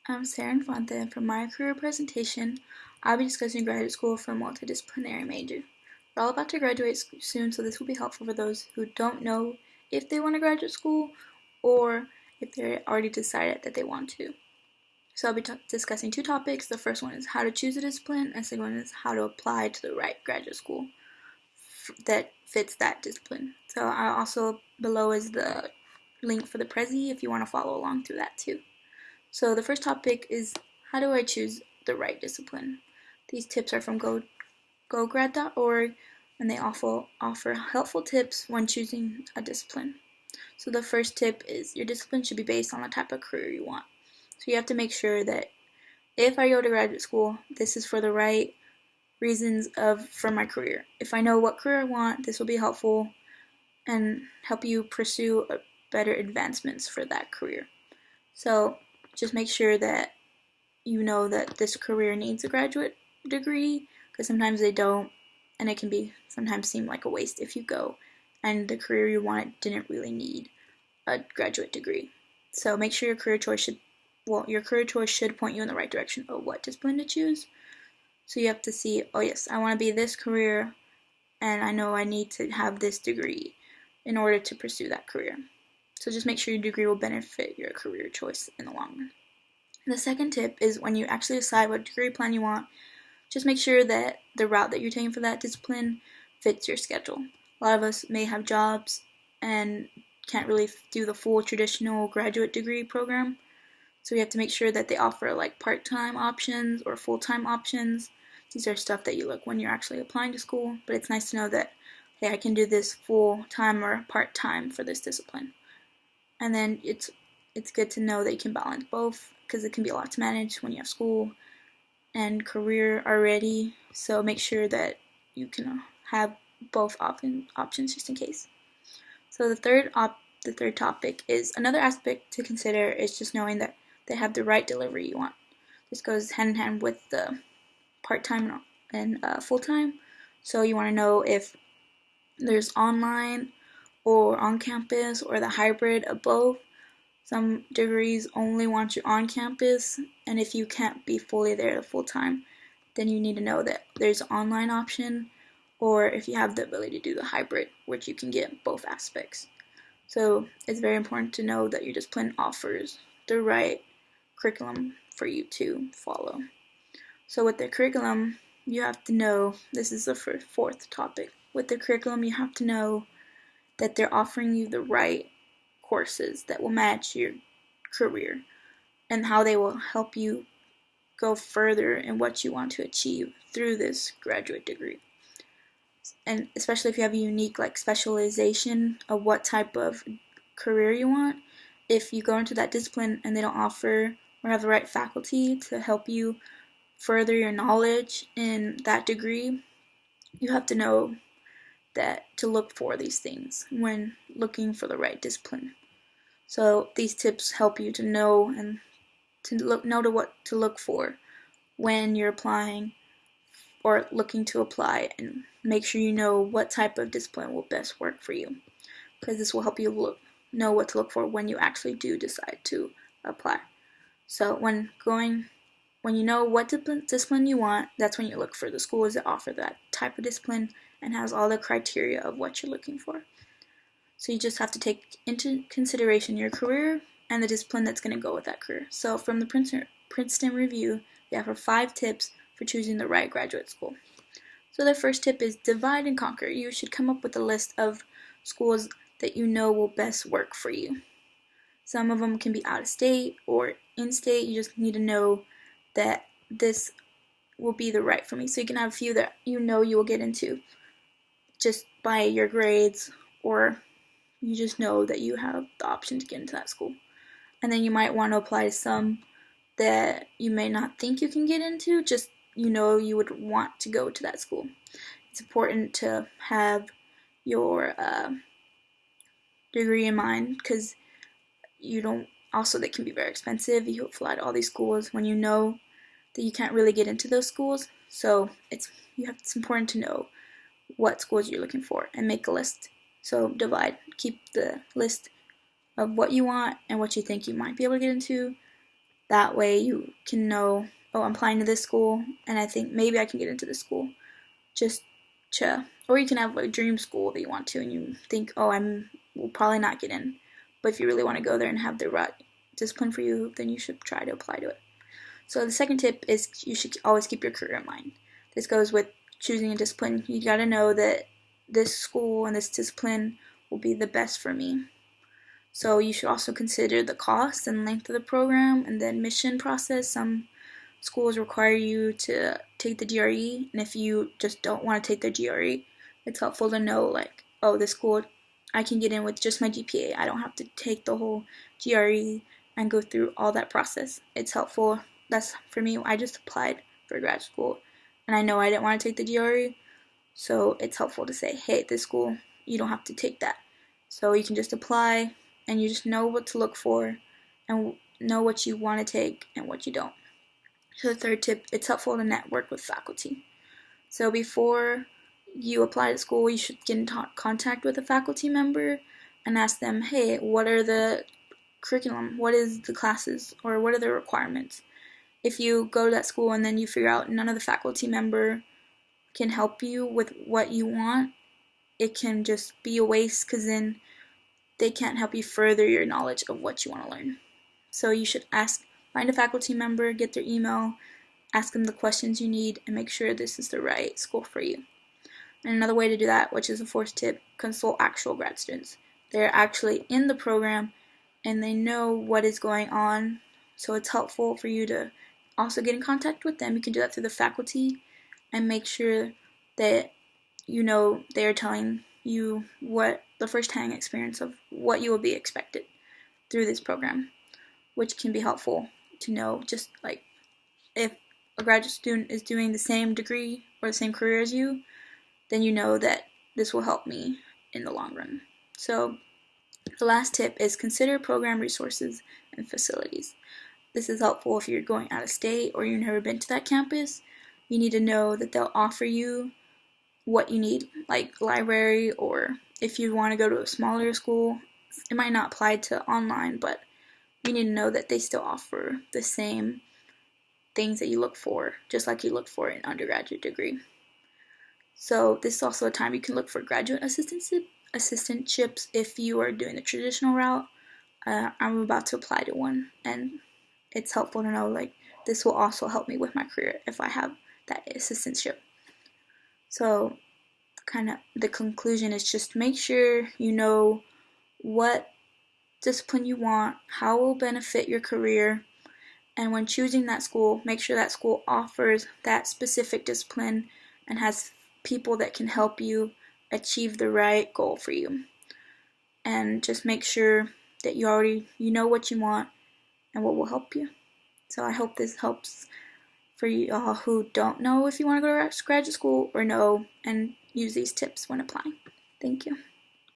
I'm Sarah Infante, and for my career presentation, I'll be discussing graduate school for a multidisciplinary major. We're all about to graduate soon, so this will be helpful for those who don't know if they want to graduate school or if they're already decided that they want to. So I'll be discussing two topics. The first one is how to choose a discipline, and the second one is how to apply to the right graduate school that fits that discipline. So also below is the link for the prezi if you want to follow along through that too. So the first topic is how do I choose the right discipline? These tips are from gograd.org, and they offer helpful tips when choosing a discipline. So the first tip is your discipline should be based on the type of career you want. So you have to make sure that if I go to graduate school, this is for the right reasons for my career. If I know what career I want, this will be helpful and help you pursue better advancements for that career. So just make sure that you know that this career needs a graduate degree, because sometimes they don't, and it can sometimes seem like a waste if you go and the career you wanted didn't really need a graduate degree. So make sure your career choice should point you in the right direction of what discipline to choose. So you have to see, oh yes, I want to be this career, and I know I need to have this degree in order to pursue that career. So just make sure your degree will benefit your career choice in the long run. The second tip is when you actually decide what degree plan you want, just make sure that the route that you're taking for that discipline fits your schedule. A lot of us may have jobs and can't really do the full traditional graduate degree program, so we have to make sure that they offer like part-time options or full-time options. These are stuff that you look when you're actually applying to school, but it's nice to know that, hey, I can do this full-time or part-time for this discipline. And then it's good to know that you can balance both, because it can be a lot to manage when you have school and career already. So make sure that you can have both options just in case. So the third topic is another aspect to consider is just knowing that they have the right delivery you want. This goes hand in hand with the part-time and full-time. So you want to know if there's online or on campus or the hybrid of both. Some degrees only want you on campus, and if you can't be fully there full time, then you need to know that there's an online option, or if you have the ability to do the hybrid, which you can get both aspects. So it's very important to know that your discipline offers the right curriculum for you to follow. So with the curriculum, you have to know, this is the fourth topic, with the curriculum you have to know that they're offering you the right courses that will match your career and how they will help you go further in what you want to achieve through this graduate degree. And especially if you have a unique specialization of what type of career you want, if you go into that discipline and they don't offer or have the right faculty to help you further your knowledge in that degree, you have to know that to look for these things when looking for the right discipline. So these tips help you to know and know what to look for when you're applying or looking to apply, and make sure you know what type of discipline will best work for you, because this will help you know what to look for when you actually do decide to apply. So when you know what discipline you want, that's when you look for the schools that offer that type of discipline and has all the criteria of what you're looking for. So you just have to take into consideration your career and the discipline that's going to go with that career. So from the Princeton Review, they offer 5 tips for choosing the right graduate school. So the first tip is divide and conquer. You should come up with a list of schools that you know will best work for you. Some of them can be out of state or in state. You just need to know that this will be the right for me. So you can have a few that you know you will get into just by your grades, or you just know that you have the option to get into that school. And then you might want to apply to some that you may not think you can get into, just you know you would want to go to that school. It's important to have your degree in mind, because they can be very expensive. You apply to all these schools when you know that you can't really get into those schools. So it's important to know what schools you're looking for and make a list. So keep the list of what you want and what you think you might be able to get into, That way you can know, oh, I'm applying to this school and I think maybe I can get into this school. Just or you can have a dream school that you want to and you think, oh, will probably not get in. But if you really want to go there and have the right discipline for you, then you should try to apply to it. So the second tip is you should always keep your career in mind. This goes with choosing a discipline. You got to know that this school and this discipline will be the best for me. So you should also consider the cost and length of the program and the admission process. Some schools require you to take the GRE, and if you just don't want to take the GRE, it's helpful to know, like, oh, this school I can get in with just my GPA. I don't have to take the whole GRE and go through all that process. It's helpful. That's for me. I just applied for grad school, and I know I didn't want to take the GRE, so it's helpful to say, hey, this school, you don't have to take that. So you can just apply, and you just know what to look for, and know what you want to take and what you don't. So the third tip, it's helpful to network with faculty. So before you apply to school, you should get in contact with a faculty member and ask them, hey, what are the curriculum? What is the classes? Or what are the requirements? If you go to that school and then you figure out none of the faculty member can help you with what you want, it can just be a waste because then they can't help you further your knowledge of what you want to learn. So you should find a faculty member, get their email, ask them the questions you need, and make sure this is the right school for you. And another way to do that, which is the fourth tip, consult actual grad students. They're actually in the program and they know what is going on, so it's helpful for you to also get in contact with them. You can do that through the faculty and make sure that you know they are telling you what the first-hand experience of what you will be expected through this program, which can be helpful to know. Just like if a graduate student is doing the same degree or the same career as you, then you know that this will help me in the long run. So the last tip is consider program resources and facilities. This is helpful if you're going out of state or you've never been to that campus. You need to know that they'll offer you what you need, like library, or if you want to go to a smaller school, it might not apply to online, but you need to know that they still offer the same things that you look for, just like you look for an undergraduate degree. So this is also a time you can look for graduate assistantships if you are doing the traditional route. I'm about to apply to one, and it's helpful to know, like, this will also help me with my career if I have that assistantship. So kind of the conclusion is just make sure you know what discipline you want, how it will benefit your career, and when choosing that school, make sure that school offers that specific discipline and has people that can help you achieve the right goal for you. And just make sure that you know what you want and what will help you. So I hope this helps for you all who don't know if you want to go to graduate school or know, and use these tips when applying. Thank you.